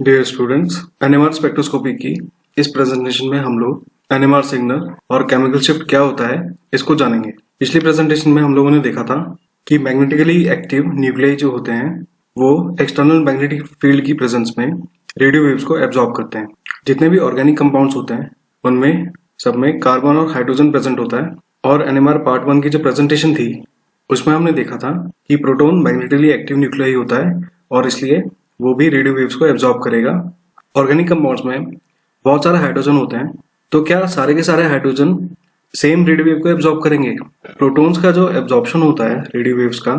Dear students, NMR spectroscopy की इस presentation में हम लोग एनएमआर सिग्नल और केमिकल शिफ्ट क्या होता है इसको जानेंगे। पिछली प्रेजेंटेशन में हम लोगों ने देखा था कि मैग्नेटिकली एक्टिव न्यूक्लियाई जो होते हैं वो एक्सटर्नल मैग्नेटिक फील्ड की प्रेजेंस में रेडियो वेव्स को एब्जॉर्ब करते हैं। जितने भी ऑर्गेनिक कंपाउंड्स होते हैं उनमें सब में कार्बन और हाइड्रोजन प्रेजेंट होता है। और एनएमआर पार्ट 1 की जो प्रेजेंटेशन थी उसमें हमने देखा था कि प्रोटॉन मैग्नेटिकली एक्टिव न्यूक्लियाई होता है और इसलिए वो भी रेडियो वेव्स को एब्जॉर्ब करेगा। ऑर्गेनिक कंपाउंड्स में बहुत सारे हाइड्रोजन होते हैं, तो क्या सारे के सारे हाइड्रोजन सेम रेडियो वेव को एब्जॉर्ब करेंगे? प्रोटॉन्स का जो एब्जॉर्प्शन होता है रेडियो वेव्स का,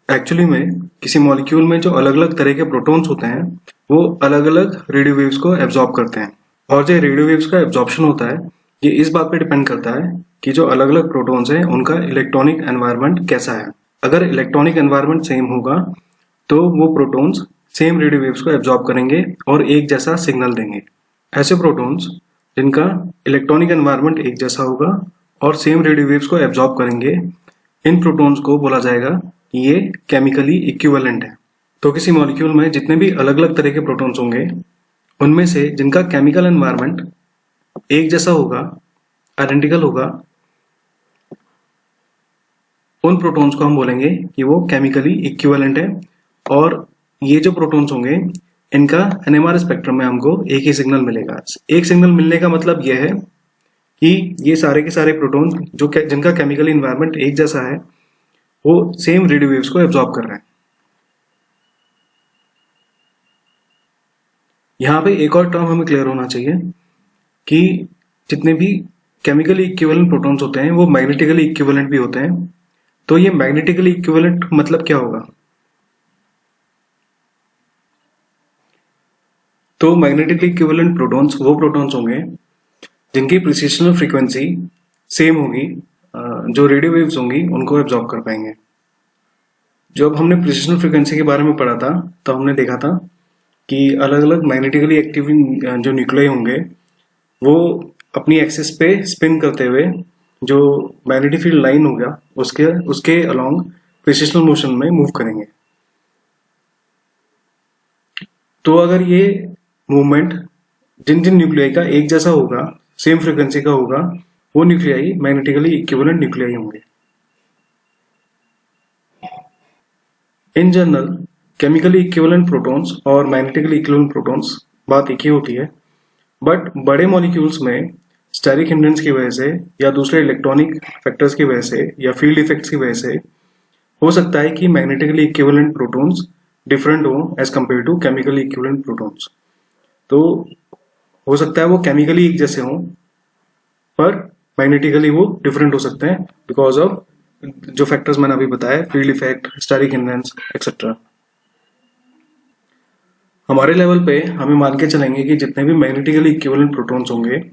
एक्चुअली में किसी मॉलिक्यूल में जो अलग अलग तरह के प्रोटॉन्स होते हैं वो अलग अलग रेडियो वेव्स को एब्जॉर्ब करते हैं। और जो रेडियो वेव्स का एब्जॉर्प्शन होता है ये इस बात पे डिपेंड करता है कि जो अलग अलग प्रोटॉन्स हैं उनका इलेक्ट्रॉनिक एनवायरनमेंट कैसा है। अगर इलेक्ट्रॉनिक एनवायरनमेंट सेम होगा तो वो प्रोटॉन्स सेम रेडियो वेव्स को एब्जॉर्ब करेंगे और एक जैसा सिग्नल देंगे। ऐसे प्रोटॉन्स जिनका इलेक्ट्रॉनिक एनवायरनमेंट एक जैसा होगा और सेम रेडियो वेव्स को एब्जॉर्ब करेंगे, इन प्रोटॉन्स को बोला जाएगा कि ये केमिकली इक्विवेलेंट है। तो किसी मॉलिक्यूल में जितने भी अलग अलग तरह के प्रोटॉन्स होंगे उनमें से जिनका केमिकल एनवायरनमेंट एक जैसा होगा, आइडेंटिकल होगा, उन प्रोटॉन्स को हम बोलेंगे कि वो केमिकली इक्विवेलेंट है। और ये जो प्रोटॉन्स होंगे इनका एनएमआर स्पेक्ट्रम में हमको एक ही सिग्नल मिलेगा। एक सिग्नल मिलने का मतलब यह है कि ये सारे के सारे प्रोटॉन्स जो जिनका केमिकल एनवायरनमेंट एक जैसा है वो सेम रेडियो वेव्स को एब्जॉर्ब कर रहे हैं। यहाँ पे एक और टर्म हमें क्लियर होना चाहिए कि जितने भी केमिकली इक्विवेलेंट प्रोटॉन्स होते हैं वो मैग्नेटिकली इक्विवेलेंट भी होते हैं। तो ये मैग्नेटिकली इक्विवेलेंट मतलब क्या होगा? तो मैग्नेटिकली इक्विवेलेंट प्रोटॉन्स वो प्रोटॉन्स होंगे जिनकी प्रिसिशनल फ्रीक्वेंसी सेम होगी, जो रेडियो वेव्स होंगी उनको एब्जॉर्ब कर पाएंगे। जब हमने प्रिसिशनल फ्रीक्वेंसी के बारे में पढ़ा था तो हमने देखा था कि अलग अलग मैग्नेटिकली एक्टिव जो न्यूक्लियाई होंगे वो अपनी एक्सिस पे स्पिन करते हुए जो मैग्नेटिक फील्ड लाइन होगा उसके अलोंग प्रिसिशनल मोशन में मूव करेंगे। तो अगर ये मूवमेंट जिन जिन न्यूक्लियाई का एक जैसा होगा, सेम फ्रीक्वेंसी का होगा, वो न्यूक्लियाई मैग्नेटिकली इक्विवेलेंट न्यूक्लियाई होंगे। In general chemically equivalent protons और मैग्नेटिकली इक्विवेलेंट प्रोटॉन्स बात एक ही होती है, बट बड़े मॉलिक्यूल्स में स्टेरिक हिंड्रेंस की वजह से या दूसरे इलेक्ट्रॉनिक फैक्टर्स की वजह से या फील्ड इफेक्ट्स की वजह से हो सकता है कि मैग्नेटिकली इक्विवेलेंट प्रोटॉन्स डिफरेंट हो as compared to chemically equivalent protons. तो हो सकता है वो केमिकली एक जैसे हों पर मैग्नेटिकली वो डिफरेंट हो सकते हैं बिकॉज ऑफ जो फैक्टर्स मैंने अभी बताया, field effect, steric hindrance etcetera. हमारे लेवल पे हमें मान के चलेंगे कि जितने भी मैग्नेटिकली इक्विवेलेंट प्रोटॉन्स होंगे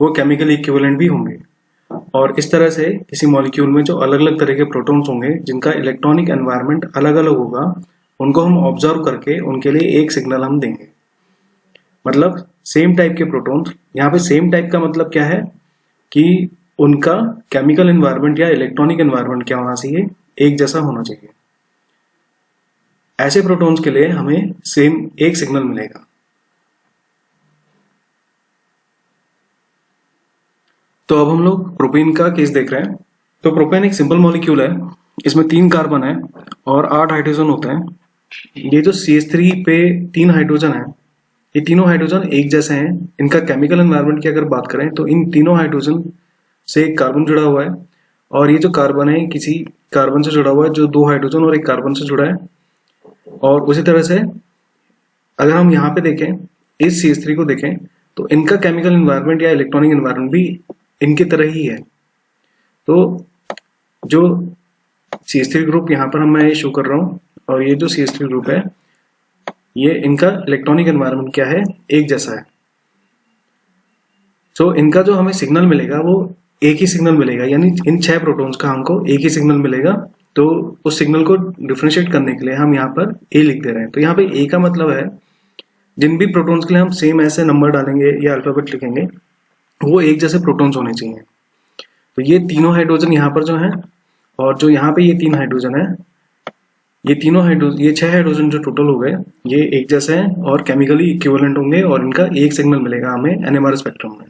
वो केमिकली इक्विवेलेंट भी होंगे। और इस तरह से किसी मॉलिक्यूल में जो अलग अलग तरह के प्रोटॉन्स होंगे जिनका इलेक्ट्रॉनिक एनवायरनमेंट अलग अलग होगा उनको हम ऑब्जर्व करके उनके लिए एक सिग्नल हम देंगे। मतलब सेम टाइप के प्रोटॉन्स, यहाँ पे सेम टाइप का मतलब क्या है कि उनका केमिकल एनवायरनमेंट या इलेक्ट्रॉनिक एनवायरनमेंट क्या होना चाहिए, एक जैसा होना चाहिए। ऐसे प्रोटॉन्स के लिए हमें सेम एक सिग्नल मिलेगा। तो अब हम लोग प्रोपेन का केस देख रहे हैं। तो प्रोपेन एक सिंपल मॉलिक्यूल है, इसमें 3 कार्बन है और 8 हाइड्रोजन होते हैं। ये जो CH3 पे 3 हाइड्रोजन है, ये तीनों हाइड्रोजन एक जैसे हैं। इनका केमिकल एनवायरनमेंट की अगर बात करें तो इन तीनों हाइड्रोजन से एक कार्बन जुड़ा हुआ है और ये जो कार्बन है किसी कार्बन से जुड़ा हुआ है जो 2 हाइड्रोजन और एक कार्बन से जुड़ा है। और उसी तरह से अगर हम यहाँ पे देखें, इस CH3 को देखें तो इनका केमिकल एनवायरनमेंट या इलेक्ट्रॉनिक एनवायरनमेंट भी इनके तरह ही है। तो जो CH3 ग्रुप यहाँ पर मैं शो कर रहा हूँ और ये जो CH3 ग्रुप है ये इनका इलेक्ट्रॉनिक एनवायरनमेंट क्या है, एक जैसा है। तो इनका जो हमें सिग्नल मिलेगा वो एक ही सिग्नल मिलेगा, यानी इन 6 प्रोटॉन्स का हमको एक ही सिग्नल मिलेगा। तो उस सिग्नल को डिफरेंशिएट करने के लिए हम यहाँ पर ए लिख दे रहे हैं। तो यहाँ पे ए का मतलब है जिन भी प्रोटॉन्स के लिए हम सेम ऐसे नंबर डालेंगे या अल्फाबेट लिखेंगे वो एक जैसे प्रोटॉन्स होने चाहिए। तो ये तीनों हाइड्रोजन यहाँ पर जो है और जो यहाँ पे ये 3 हाइड्रोजन है ये तीनों हाइड्रोजन, ये 6 हाइड्रोजन जो टोटल हो गए, ये एक जैसे हैं और केमिकली इक्विवेलेंट होंगे और इनका एक सिग्नल मिलेगा हमें एनएमआर स्पेक्ट्रम में।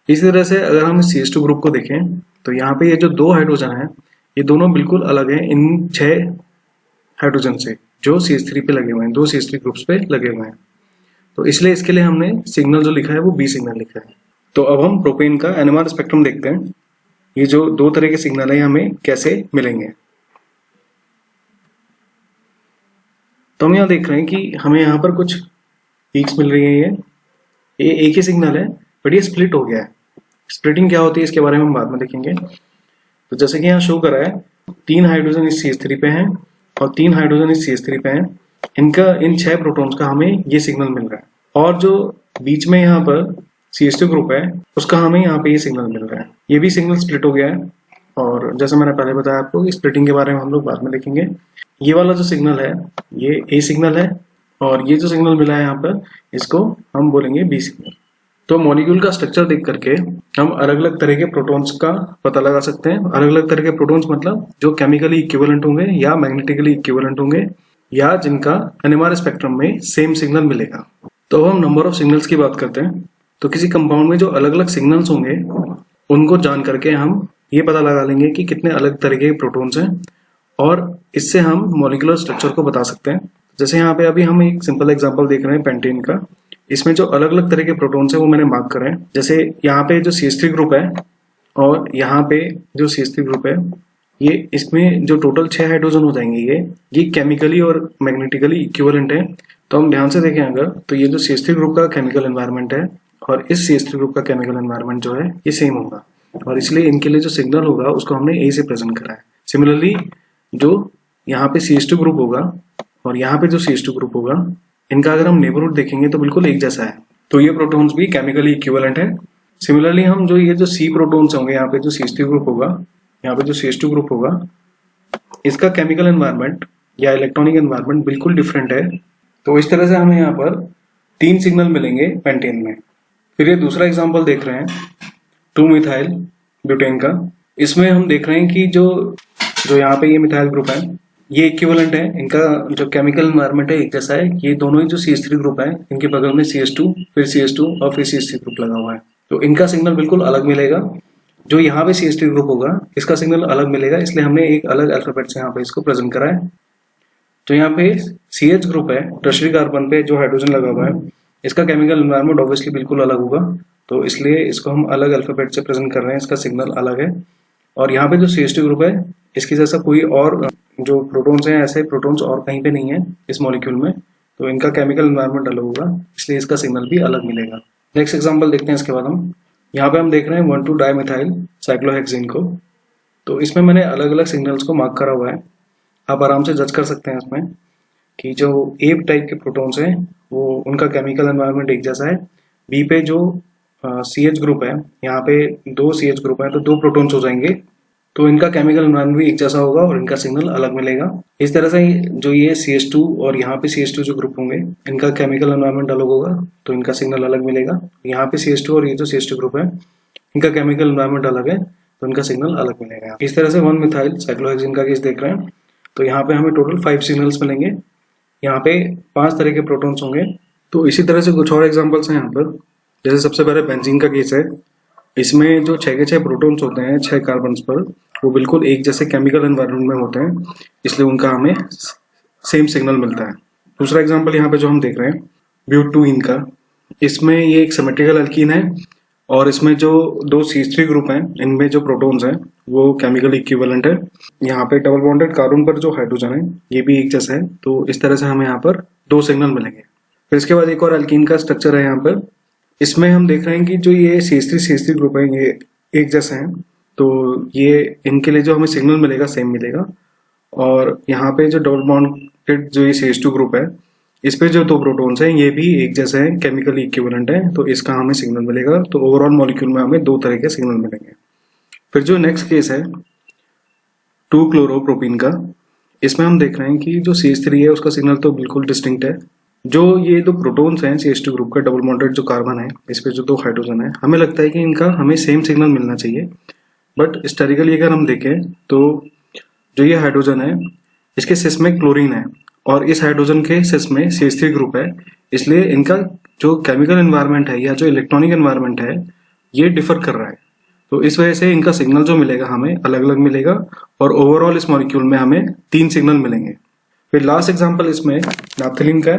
इसी तरह से अगर हम CH2 ग्रुप को देखें तो यहाँ पे ये जो 2 हाइड्रोजन हैं ये दोनों बिल्कुल अलग हैं इन 6 हाइड्रोजन से जो CH3 पे लगे हुए हैं, 2 CH3 ग्रुप्स पे लगे हुए हैं। तो इसलिए इसके लिए हमने सिग्नल जो लिखा है वो बी सिग्नल लिखा है। तो अब हम प्रोपेन का एनएमआर स्पेक्ट्रम देखते हैं, ये जो 2 तरह के सिग्नल है हमें कैसे मिलेंगे। तो हम यहाँ देख रहे हैं कि हमें यहाँ पर कुछ पीक्स मिल रही है, ये एक ही सिग्नल है बट ये स्प्लिट हो गया है। स्प्लिटिंग क्या होती है इसके बारे में हम बाद में देखेंगे। तो जैसे कि यहाँ शो करा है 3 हाइड्रोजन इस CH3 पे हैं और 3 हाइड्रोजन इस CH3 पे हैं, इनका इन 6 प्रोटॉन्स का हमें ये सिग्नल मिल रहा है और जो बीच में यहाँ पर CH2 ग्रुप है उसका हमें यहाँ पे ये सिग्नल मिल रहा है। ये भी सिग्नल स्प्लिट हो गया है और जैसे मैंने पहले बताया आपको स्प्लिटिंग के बारे में हम लोग बाद में देखेंगे। ये वाला जो सिग्नल है ये ए सिग्नल है और ये जो सिग्नल मिला है यहाँ पर इसको हम बोलेंगे बी सिग्नल। तो मॉलिक्यूल का स्ट्रक्चर देख करके हम अलग अलग तरह के प्रोटॉन्स का पता लगा सकते हैं। अलग अलग तरह के प्रोटॉन्स मतलब जो केमिकली इक्विवेलेंट होंगे या मैग्नेटिकली इक्विवेलेंट होंगे या जिनका एनएमआर स्पेक्ट्रम में सेम सिग्नल मिलेगा। तो अब हम नंबर ऑफ सिग्नल्स की बात करते हैं। तो किसी कंपाउंड में जो अलग अलग सिग्नल्स होंगे उनको जान करके हम ये पता लगा लेंगे कि कितने अलग तरह के प्रोटॉन्स हैं और इससे हम मॉलिक्यूलर स्ट्रक्चर को बता सकते हैं। जैसे यहाँ पे अभी हम एक सिंपल एग्जांपल देख रहे हैं पेंटेन का। इसमें जो अलग अलग तरह के प्रोटॉन्स हैं वो मैंने मार्क करे हैं। जैसे यहाँ पे जो CH3 ग्रुप है और यहाँ पे जो CH3 ग्रुप है, ये इसमें जो टोटल 6 हाइड्रोजन हो जाएंगे ये केमिकली और मैग्नेटिकली इक्विवेलेंट है। तो हम ध्यान से देखें अगर तो ये जो CH3 ग्रुप का केमिकल एनवायरनमेंट है और इस CH3 ग्रुप का केमिकल एनवायरनमेंट जो है ये सेम होगा और इसलिए इनके लिए जो सिग्नल होगा उसको हमने ए से प्रेजेंट करा है। सिमिलरली जो यहाँ पे CH2 ग्रुप होगा और यहाँ पे जो CH2 ग्रुप होगा, इनका अगर हम नेबरहुड देखेंगे तो बिल्कुल एक जैसा है। तो ये प्रोटॉन्स भी केमिकली इक्विवेलेंट है। सिमिलरली हम जो ये जो C प्रोटॉन्स होंगे, यहाँ पे जो CH3 ग्रुप होगा, यहाँ पे जो CH2 ग्रुप होगा, इसका केमिकल एनवायरनमेंट या इलेक्ट्रॉनिक एनवायरनमेंट बिल्कुल डिफरेंट है। तो इस तरह से हमें यहाँ पर 3 सिग्नल मिलेंगे पेंटेन में। फिर ये दूसरा एग्जाम्पल देख रहे हैं 2 मिथाइल ब्यूटेन का। इसमें हम देख रहे हैं कि जो यहाँ पे ये मिथाइल ग्रुप है ये इक्विवेलेंट है, इनका जो केमिकल एनवायरनमेंट है एक जैसा है। ये दोनों ही जो CH3 ग्रुप है इनके बगल में CH2 फिर CH2 और फिर CH3 ग्रुप लगा हुआ है। तो इनका सिग्नल बिल्कुल अलग मिलेगा। जो यहाँ पे CH3 ग्रुप होगा इसका सिग्नल अलग मिलेगा, इसलिए हमने एक अलग अल्फाबेट से यहाँ पे इसको प्रेजेंट करा है। तो यहाँ पे CH ग्रुप है, टर्शियरी कार्बन पे जो हाइड्रोजन लगा हुआ है, इसका केमिकल एनवायरनमेंट ऑब्वियसली बिल्कुल अलग होगा, तो इसलिए इसको हम अलग अल्फाबेट से प्रेजेंट कर रहे हैं, इसका सिग्नल अलग है। और यहाँ पे जो CH2 ग्रुप है इसके जैसा कोई और जो प्रोटॉन्स हैं ऐसे प्रोटॉन्स और कहीं पे नहीं है इस मॉलिक्यूल में, तो इनका केमिकल एनवायरनमेंट अलग होगा, इसलिए इसका सिग्नल भी अलग मिलेगा। नेक्स्ट एग्जांपल देखते हैं। इसके बाद हम यहाँ पे हम देख रहे हैं 1,2 डाइमिथाइल साइक्लोहेक्सेन को। तो इसमें मैंने अलग अलग सिग्नल्स को मार्क करा हुआ है। आप आराम से जज कर सकते हैं इसमें कि जो ए टाइप के प्रोटॉन्स हैं वो उनका केमिकल एनवायरनमेंट एक जैसा है। बी पे जो CH ग्रुप है, यहाँ पे 2 CH ग्रुप है तो 2 प्रोटॉन्स हो जाएंगे, तो इनका केमिकल एनवायरनमेंट भी एक जैसा होगा और इनका सिग्नल अलग मिलेगा। इस तरह से जो ये CH2 और यहाँ पे CH2 जो ग्रुप होंगे इनका केमिकल एनवायरनमेंट अलग होगा तो इनका सिग्नल अलग मिलेगा। यहाँ पे CH2 और ये जो CH2 ग्रुप है इनका केमिकल एनवायरनमेंट अलग है तो इनका सिग्नल अलग मिलेगा। इस तरह से 1 मिथाइल साइक्लोहेक्सेन का केस देख रहे हैं। तो यहाँ पे हमें टोटल 5 सिग्नल्स मिलेंगे। यहाँ पे 5 तरह के प्रोटॉन्स होंगे। तो इसी तरह से कुछ और एग्जाम्पल्स हैं यहाँ पर। जैसे सबसे पहले बेंजीन का केस है। इसमें जो 6 के 6 प्रोटॉन्स होते हैं 6 कार्बन्स पर, वो बिल्कुल एक जैसे केमिकल एनवायरनमेंट में होते हैं, इसलिए उनका हमें सेम सिग्नल मिलता है। दूसरा एग्जांपल यहाँ पे जो हम देख रहे हैं ब्यूट-2-ईन का। इसमें ये एक सिमेट्रिकल एल्कीन है और इसमें जो 2 CH3 ग्रुप हैं इनमें जो प्रोटॉन्स हैं वो केमिकल इक्विवेलेंट है। यहाँ पे डबल बॉन्डेड कार्बन पर जो हाइड्रोजन है ये भी एक जैसा है, तो इस तरह से हमें यहाँ पर 2 सिग्नल मिलेंगे। फिर इसके बाद एक और एल्कीन का स्ट्रक्चर है यहाँ पर। इसमें हम देख रहे हैं कि जो ये CH3 ग्रुप है ये एक जैसे हैं, तो ये इनके लिए जो हमें सिग्नल मिलेगा सेम मिलेगा। और यहाँ पे जो डबल बॉन्डेड जो ये CH2 ग्रुप है इस पे जो 2 प्रोटॉन्स हैं ये भी एक जैसे हैं, केमिकली इक्विवेलेंट है, तो इसका हमें सिग्नल मिलेगा। तो ओवरऑल मॉलिक्यूल में हमें 2 तरह के सिग्नल मिलेंगे। फिर जो नेक्स्ट केस है 2-क्लोरोप्रोपीन का। इसमें हम देख रहे हैं कि जो CH3 है उसका सिग्नल तो बिल्कुल डिस्टिंक्ट है। जो ये 2 प्रोटॉन्स हैं CH2 ग्रुप का, डबल बॉन्डेड जो कार्बन है इस पे जो 2 हाइड्रोजन है, हमें लगता है कि इनका हमें सेम सिग्नल मिलना चाहिए। बट हिस्टोरिकली अगर हम देखें तो जो ये हाइड्रोजन है इसके सिस में क्लोरीन है और इस हाइड्रोजन के सिस में CH3 ग्रुप है, इसलिए इनका जो केमिकल एनवायरनमेंट है या जो इलेक्ट्रॉनिक एनवायरनमेंट है ये डिफर कर रहा है। तो इस वजह से इनका सिग्नल जो मिलेगा हमें अलग अलग मिलेगा और ओवरऑल इस मॉलिक्यूल में हमें 3 सिग्नल मिलेंगे। फिर लास्ट एग्जांपल इसमें नैप्थलीन का है।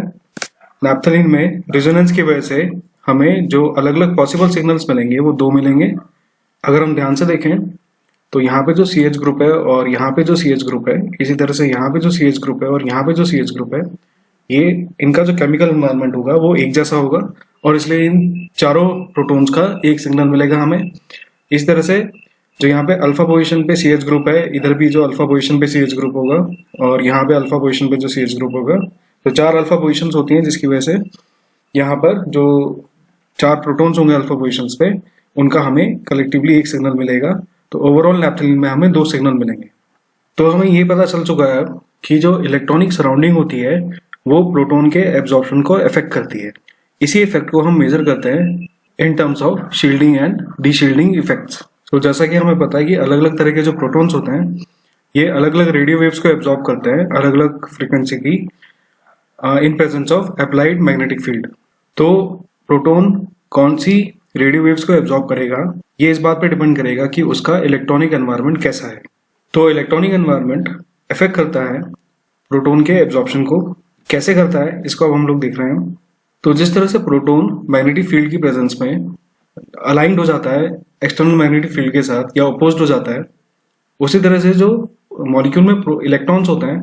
नैप्थलीन में रेजोनेंस की वजह से हमें जो अलग अलग पॉसिबल सिग्नल्स मिलेंगे वो 2 मिलेंगे। अगर हम ध्यान से देखें तो यहाँ पे जो CH ग्रुप है और यहाँ पे जो CH ग्रुप है, इसी तरह से यहाँ पे जो CH ग्रुप है और यहाँ पे जो CH ग्रुप है, ये इनका जो केमिकल एनवायरनमेंट होगा वो एक जैसा होगा और इसलिए इन चारों प्रोटॉन्स का एक सिग्नल मिलेगा हमें। इस तरह से जो यहाँ पे अल्फा पोजीशन पे CH ग्रुप है, इधर भी जो अल्फा पोजीशन पे CH ग्रुप होगा और यहाँ पे अल्फा पोजीशन पे जो CH ग्रुप होगा, तो 4 अल्फा पोजीशंस होती हैं जिसकी वजह से यहाँ पर जो 4 प्रोटॉन्स होंगे अल्फा पोजीशंस पे उनका हमें कलेक्टिवली एक सिग्नल मिलेगा। तो ओवरऑल नैप्थलीन में हमें 2 सिग्नल मिलेंगे। तो हमें ये पता चल चुका है कि जो इलेक्ट्रॉनिक सराउंडिंग होती है वो प्रोटॉन के एब्जॉर्प्शन को अफेक्ट करती है। इसी इफेक्ट को हम मेजर करते हैं in terms of shielding and deshielding effects. तो जैसा कि हमें पता है कि अलग अलग तरह के जो प्रोटॉन्स होते हैं ये अलग अलग रेडियो वेव्स को एब्जॉर्ब करते हैं अलग अलग फ्रीक्वेंसी की in presence of applied magnetic field. तो प्रोटॉन कौन सी रेडियो वेव्स को एब्जॉर्ब करेगा ये इस बात पे डिपेंड करेगा कि उसका इलेक्ट्रॉनिक एनवायरनमेंट कैसा है। तो इलेक्ट्रॉनिक एनवायरनमेंट अफेक्ट करता है प्रोटॉन के एब्जॉर्प्शन को। कैसे करता है इसको अब हम लोग देख रहे हैं। तो जिस तरह से प्रोटॉन मैग्नेटिक फील्ड की प्रेजेंस में अलाइंड हो जाता है एक्सटर्नल मैग्नेटिक फील्ड के साथ या अपोज्ड हो जाता है, उसी तरह से जो मॉलिक्यूल में इलेक्ट्रॉन्स होते हैं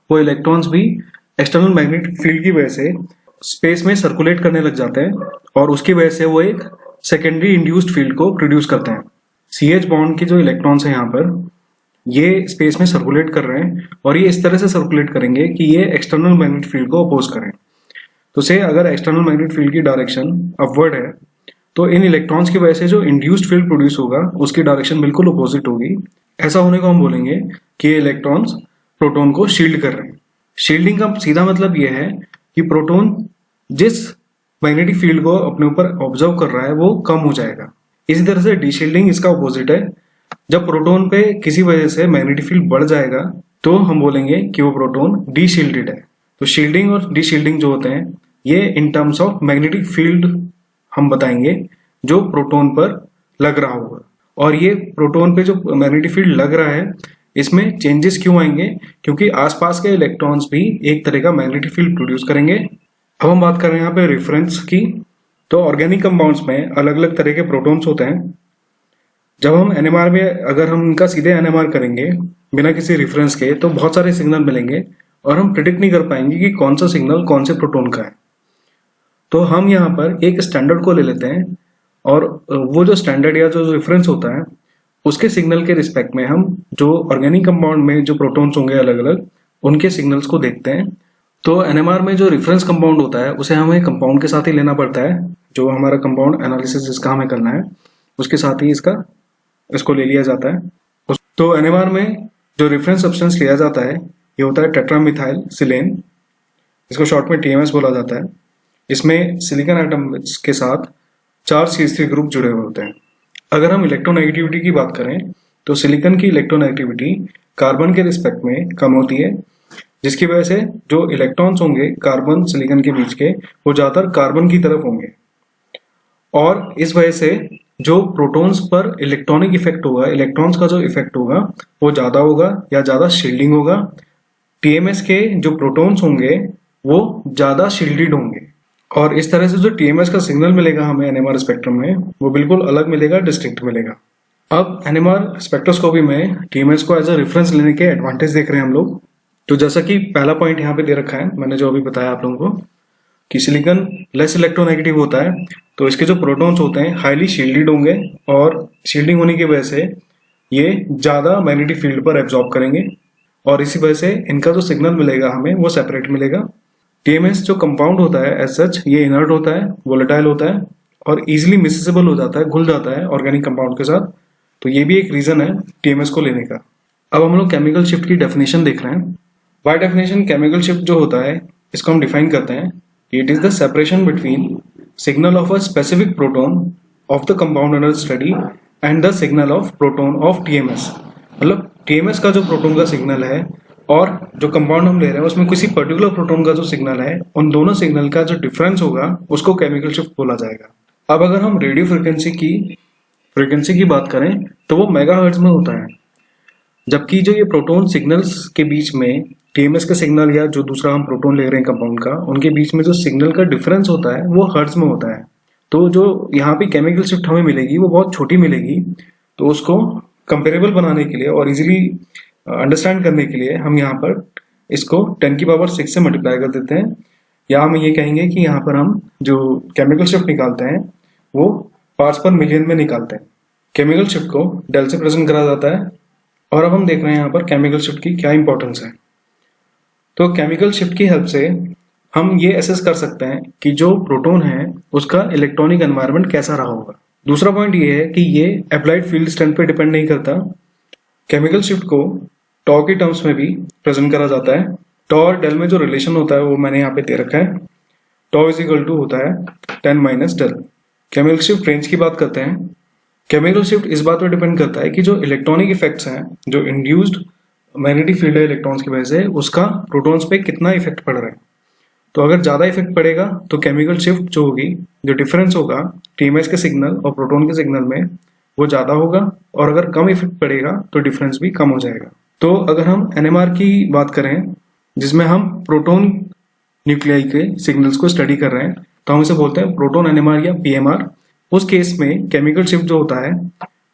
वो इलेक्ट्रॉन्स भी एक्सटर्नल मैग्नेटिक फील्ड की वजह से स्पेस में सर्कुलेट करने लग जाते हैं और उसकी वजह से वो एक सेकेंडरी इंड्यूस्ड फील्ड को प्रोड्यूस करते हैं। CH बॉन्ड के जो इलेक्ट्रॉन्स हैं यहाँ पर ये स्पेस में सर्कुलेट कर रहे हैं और ये इस तरह से सर्कुलेट करेंगे कि ये एक्सटर्नल मैग्नेटिक फील्ड को अपोज करें। तो से अगर एक्सटर्नल मैग्नेटिक फील्ड की डायरेक्शन अपवर्ड है तो इन इलेक्ट्रॉन्स की वजह से जो इंड्यूस्ड फील्ड प्रोड्यूस होगा उसकी डायरेक्शन बिल्कुल अपोजिट होगी। ऐसा होने को हम बोलेंगे कि ये इलेक्ट्रॉन्स प्रोटॉन को शील्ड कर रहे हैं। शील्डिंग का सीधा मतलब यह है कि प्रोटॉन जिस मैग्नेटिक फील्ड को अपने ऊपर ऑब्जर्व कर रहा है वो कम हो जाएगा। इसी तरह से डीशील्डिंग इसका अपोजिट है। जब प्रोटॉन पे किसी वजह से मैग्नेटिक फील्ड बढ़ जाएगा तो हम बोलेंगे कि वो प्रोटॉन डीशील्डेड है। तो शील्डिंग और डीशील्डिंग जो होते हैं ये इन टर्म्स ऑफ मैग्नेटिक फील्ड हम बताएंगे जो प्रोटॉन पर लग रहा होगा। और ये प्रोटॉन पे जो मैग्नेटिक फील्ड लग रहा है इसमें चेंजेस क्यों आएंगे, क्योंकि आसपास के इलेक्ट्रॉन्स भी एक तरह का मैग्नेटिक फील्ड प्रोड्यूस करेंगे। अब हम बात कर रहे हैं यहाँ पे रेफरेंस की। तो ऑर्गेनिक कंपाउंड्स में अलग अलग तरह के प्रोटॉन्स होते हैं। जब हम NMR में अगर हम इनका सीधे NMR करेंगे बिना किसी रेफरेंस के तो बहुत सारे सिग्नल मिलेंगे और हम प्रिडिक्ट नहीं कर पाएंगे कि कौन सा सिग्नल कौन से प्रोटॉन का है। तो हम यहाँ पर एक स्टैंडर्ड को ले लेते हैं और वो जो स्टैंडर्ड या जो रेफरेंस होता है उसके सिग्नल के रिस्पेक्ट में हम जो ऑर्गेनिक कंपाउंड में जो प्रोटॉन्स होंगे अलग अलग उनके सिग्नल्स को देखते हैं। तो NMR में जो रेफरेंस कंपाउंड होता है उसे हमें कंपाउंड के साथ ही लेना पड़ता है। जो हमारा कंपाउंड एनालिसिस जिसका हमें करना है उसके साथ ही इसको ले लिया जाता है। तो NMR में जो रेफरेंस सब्सटेंस लिया जाता है ये होता है टेट्रामिथाइल सिलेन, इसको शॉर्ट में TMS बोला जाता है। इसमें सिलिकॉन एटम के साथ 4 CH3 ग्रुप जुड़े हुए होते हैं। अगर हम इलेक्ट्रोनेगेटिविटी की बात करें तो सिलिकॉन की इलेक्ट्रोनेगेटिविटी कार्बन के रिस्पेक्ट में कम होती है, जिसकी वजह से जो इलेक्ट्रॉन्स होंगे कार्बन सिलिकॉन के बीच के वो ज्यादातर कार्बन की तरफ होंगे और इस वजह से जो प्रोटॉन्स पर इलेक्ट्रॉनिक इफेक्ट होगा, इलेक्ट्रॉन्स का जो इफेक्ट होगा वो ज्यादा होगा या ज्यादा शील्डिंग होगा। TMS के जो प्रोटॉन्स होंगे वो ज्यादा शील्डेड होंगे और इस तरह से जो TMS का सिग्नल मिलेगा हमें NMR स्पेक्ट्रम में वो बिल्कुल अलग मिलेगा, डिस्टिंक्ट मिलेगा। अब NMR स्पेक्ट्रोस्कोपी में TMS को एज अ रेफरेंस लेने के एडवांटेज देख रहे हैं हम लोग। तो जैसा कि पहला पॉइंट यहाँ पे दे रखा है मैंने जो अभी बताया आप लोगों को कि सिलिकॉन लेस इलेक्ट्रोनेगेटिव होता है तो इसके जो प्रोटॉन्स होते हैं हाईली शील्डेड होंगे और शील्डिंग होने की वजह से ये ज्यादा मैग्नेटिक फील्ड पर एब्जॉर्ब करेंगे और इसी वजह से इनका जो सिग्नल मिलेगा हमें वो सेपरेट मिलेगा। TMS जो कंपाउंड होता है एज सच ये इनर्ट होता है, वोलेटाइल होता है और इजिली मिसेसेबल हो जाता है, घुल जाता है ऑर्गेनिक कंपाउंड के साथ। तो ये भी एक रीजन है TMS को लेने का। अब हम लोग केमिकल शिफ्ट की डेफिनेशन देख रहे हैं। बाय डेफिनेशन केमिकल शिफ्ट जो होता है इसको हम डिफाइन करते हैं, it is the separation between signal of a specific proton of the compound under study and the signal of proton of TMS। मतलब TMS का जो प्रोटॉन का सिग्नल है और जो कंपाउंड हम ले रहे हैं उसमें किसी पर्टिकुलर प्रोटॉन का जो सिग्नल है, उन दोनों सिग्नल का जो डिफरेंस होगा उसको केमिकल शिफ्ट बोला जाएगा। अब अगर हम रेडियो फ्रिक्वेंसी की बात करें तो वो मेगाहर्ट्ज में होता है, जबकि जो ये प्रोटॉन सिग्नल्स के बीच में टीएमएस का सिग्नल या जो दूसरा हम प्रोटॉन ले रहे हैं कंपाउंड का, उनके बीच में जो सिग्नल का डिफरेंस होता है वो हर्ट्ज में होता है। तो जो यहाँ पे केमिकल शिफ्ट हमें मिलेगी वो बहुत छोटी मिलेगी। तो उसको कंपेरेबल बनाने के लिए और इजीली अंडरस्टैंड करने के लिए हम यहाँ पर इसको 10⁶ से मल्टीप्लाई कर देते हैं, या हम ये कहेंगे कि यहाँ पर हम जो केमिकल शिफ्ट निकालते हैं वो पार्ट्स पर मिलियन में निकालते हैं। केमिकल शिफ्ट को डेल से प्रेजेंट करा जाता है। और अब हम देख रहे हैं यहाँ पर केमिकल शिफ्ट की क्या इंपॉर्टेंस है। तो केमिकल शिफ्ट की हेल्प से हम ये एसेस कर सकते हैं कि जो प्रोटॉन है उसका इलेक्ट्रॉनिक एनवायरनमेंट कैसा रहा होगा। दूसरा पॉइंट ये है कि ये अप्लाइड फील्ड स्ट्रेंथ पे डिपेंड नहीं करता। केमिकल शिफ्ट को टॉ की टर्म्स में भी प्रेजेंट करा जाता है। टॉ और डेल में जो रिलेशन होता है वो मैंने यहाँ पे दे रखा है। टॉ इज इक्वल टू होता है 10 - डेल। केमिकल शिफ्ट रेंज की बात करते हैं। केमिकल शिफ्ट इस बात पर डिपेंड करता है कि जो इलेक्ट्रॉनिक इफेक्ट्स हैं, जो इंड्यूस्ड मैग्नेटिक फील्ड है इलेक्ट्रॉन्स की वजह से, उसका प्रोटॉन्स पे कितना इफेक्ट पड़ रहा है। तो अगर ज्यादा इफेक्ट पड़ेगा तो केमिकल शिफ्ट जो होगी, जो डिफरेंस होगा टीएमएस के सिग्नल और प्रोटॉन के सिग्नल में, वो ज्यादा होगा। और अगर कम इफेक्ट पड़ेगा तो डिफरेंस भी कम हो जाएगा। तो अगर हम एनएमआर की बात करें, जिसमें हम प्रोटॉन न्यूक्लियाई के सिग्नल्स को स्टडी कर रहे हैं, तो हम इसे बोलते हैं प्रोटॉन एनएमआर या पीएमआर। उस केस में केमिकल शिफ्ट जो होता है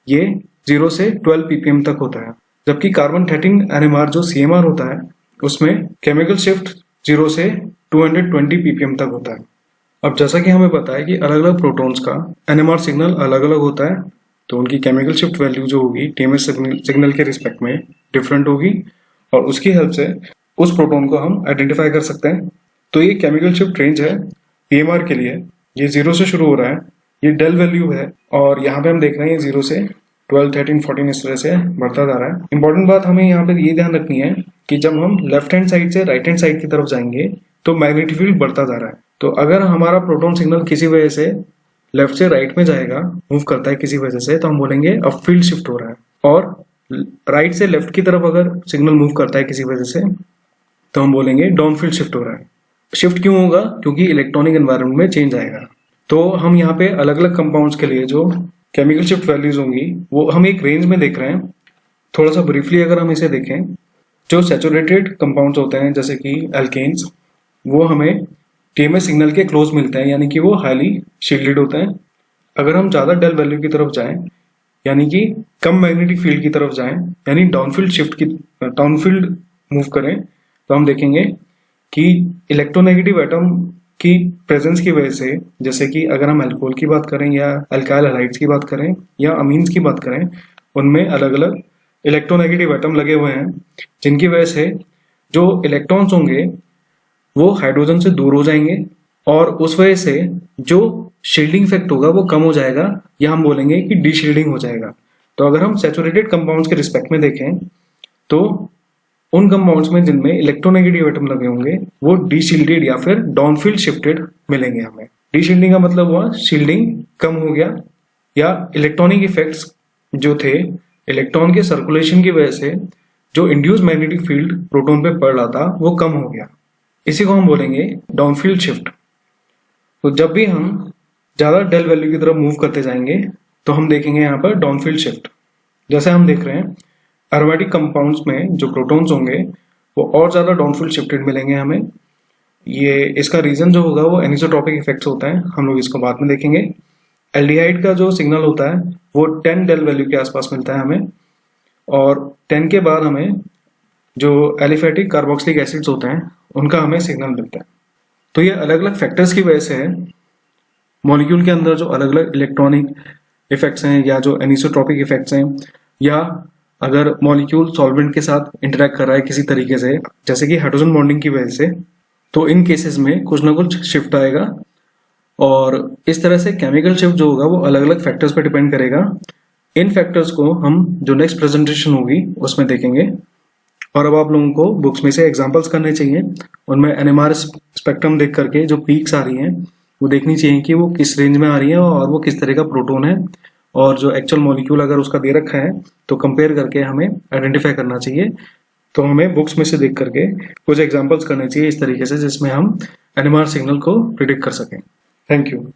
ये 0 से 12 ppm तक होता है, जबकि कार्बन 13 एनएमआर जो सीएमआर होता है उसमें केमिकल शिफ्ट 0 से 220 ppm तक होता है। अब जैसा कि हमें पता है कि अलग अलग प्रोटॉन्स का एनएमआर सिग्नल अलग अलग होता है, तो उनकी केमिकल शिफ्ट वैल्यू जो होगी टीएमएस सिग्नल के रिस्पेक्ट में डिफरेंट होगी, और उसकी हेल्प से उस प्रोटॉन को हम आइडेंटिफाई कर सकते हैं। तो ये केमिकल शिफ्ट रेंज है पीएमआर के लिए। ये 0 से शुरू हो रहा है, ये डेल वैल्यू है, और यहाँ पे हम देख रहे हैं 0 से 12, 13, 14 इस तरह से बढ़ता जा रहा है। इंपॉर्टेंट बात हमें यहाँ पे ये ध्यान रखनी है कि जब हम लेफ्ट हैंड साइड से राइट हैंड साइड की तरफ जाएंगे तो मैग्नेटिक फील्ड बढ़ता जा रहा है। तो अगर हमारा प्रोटॉन सिग्नल किसी वजह से लेफ्ट से राइट में जाएगा, मूव करता है किसी वजह से, तो हम बोलेंगे अप फील्ड शिफ्ट हो रहा है। और राइट से लेफ्ट की तरफ अगर सिग्नल मूव करता है किसी वजह से, तो हम बोलेंगे डाउन फील्ड शिफ्ट हो रहा है। शिफ्ट क्यों होगा? क्योंकि इलेक्ट्रॉनिक एनवायरनमेंट में चेंज आएगा। तो हम यहाँ पे अलग अलग कंपाउंड्स के लिए जो केमिकल शिफ्ट वैल्यूज होंगी वो हम एक रेंज में देख रहे हैं। थोड़ा सा ब्रीफली अगर हम इसे देखें, जो सैचुरेटेड कंपाउंड्स होते हैं जैसे कि एल्केन्स, वो हमें टीएमएस सिग्नल के क्लोज मिलते हैं, यानी कि वो हाईली शील्डेड होते हैं। अगर हम ज्यादा डेल वैल्यू की तरफ जाएं, यानी कि कम मैग्नेटिक फील्ड की तरफ जाएं, यानी डाउनफील्ड मूव करें, तो हम देखेंगे कि इलेक्ट्रोनेगेटिव एटम की प्रेजेंस की वजह से, जैसे कि अगर हम अल्कोहल की बात करें या अल्काइल हैलाइड्स की बात करें या अमीन्स की बात करें, उनमें अलग अलग इलेक्ट्रोनेगेटिव एटम लगे हुए हैं, जिनकी वजह से जो इलेक्ट्रॉन्स होंगे वो हाइड्रोजन से दूर हो जाएंगे, और उस वजह से जो शील्डिंग इफेक्ट होगा वो कम हो जाएगा, या हम बोलेंगे कि डी शील्डिंग हो जाएगा। तो अगर हम सैचुरेटेड कंपाउंड्स के रिस्पेक्ट में देखें तो उन कंपाउंड्स में जिनमें इलेक्ट्रोनेगेटिव एटम लगे होंगे वो डीशील्डेड या फिर डाउनफील्ड शिफ्टेड मिलेंगे हमें। डीशील्डिंग का मतलब हुआ शील्डिंग कम हो गया, या इलेक्ट्रॉनिक इफेक्ट्स जो थे इलेक्ट्रॉन के सर्कुलेशन की वजह से जो इंड्यूस मैग्नेटिक फील्ड प्रोटॉन पे पड़ रहा था वो कम हो गया। इसी को हम बोलेंगे डाउनफील्ड शिफ्ट। तो जब भी हम ज्यादा डेल वैल्यू की तरफ मूव करते जाएंगे तो हम देखेंगे यहाँ पर डाउनफील्ड शिफ्ट। जैसे हम देख रहे हैं एरोमेटिक कंपाउंड्स में जो प्रोटॉन्स होंगे वो और ज्यादा डाउनफील्ड शिफ्टेड मिलेंगे हमें। ये इसका रीजन जो होगा वो एनिसोट्रॉपिक इफेक्ट्स होता है, हम लोग इसको बाद में देखेंगे। एल्डिहाइड का जो सिग्नल होता है वो 10 डेल वैल्यू के आसपास मिलता है हमें, और 10 के बाद हमें जो एलिफेटिक कार्बोक्सिलिक एसिड्स होते हैं उनका हमें सिग्नल मिलता है। तो ये अलग अलग फैक्टर्स की वजह से है। मॉलिक्यूल के अंदर जो अलग अलग इलेक्ट्रॉनिक इफेक्ट्स हैं या जो एनिसोट्रॉपिक इफेक्ट्स हैं, या अगर मॉलिक्यूल सॉल्वेंट के साथ इंटरेक्ट कर रहा है किसी तरीके से, जैसे कि हाइड्रोजन बॉन्डिंग की वजह से, तो इन केसेस में कुछ ना कुछ शिफ्ट आएगा। और इस तरह से केमिकल शिफ्ट जो होगा वो अलग अलग फैक्टर्स पर डिपेंड करेगा। इन फैक्टर्स को हम जो नेक्स्ट प्रेजेंटेशन होगी उसमें देखेंगे। और अब आप लोगों को बुक्स में से एग्जांपल्स करने चाहिए, उनमें एनएमआर स्पेक्ट्रम देख करके जो पीक्स आ रही हैं वो देखनी चाहिए कि वो किस रेंज में आ रही है और वो किस तरह का प्रोटॉन है, और जो एक्चुअल मॉलिक्यूल अगर उसका दे रखा है तो कंपेयर करके हमें आइडेंटिफाई करना चाहिए तो हमें बुक्स में से देख करके कुछ एग्जांपल्स करने चाहिए इस तरीके से जिसमें हम एनएमआर सिग्नल को प्रिडिक्ट कर सकें। Thank you.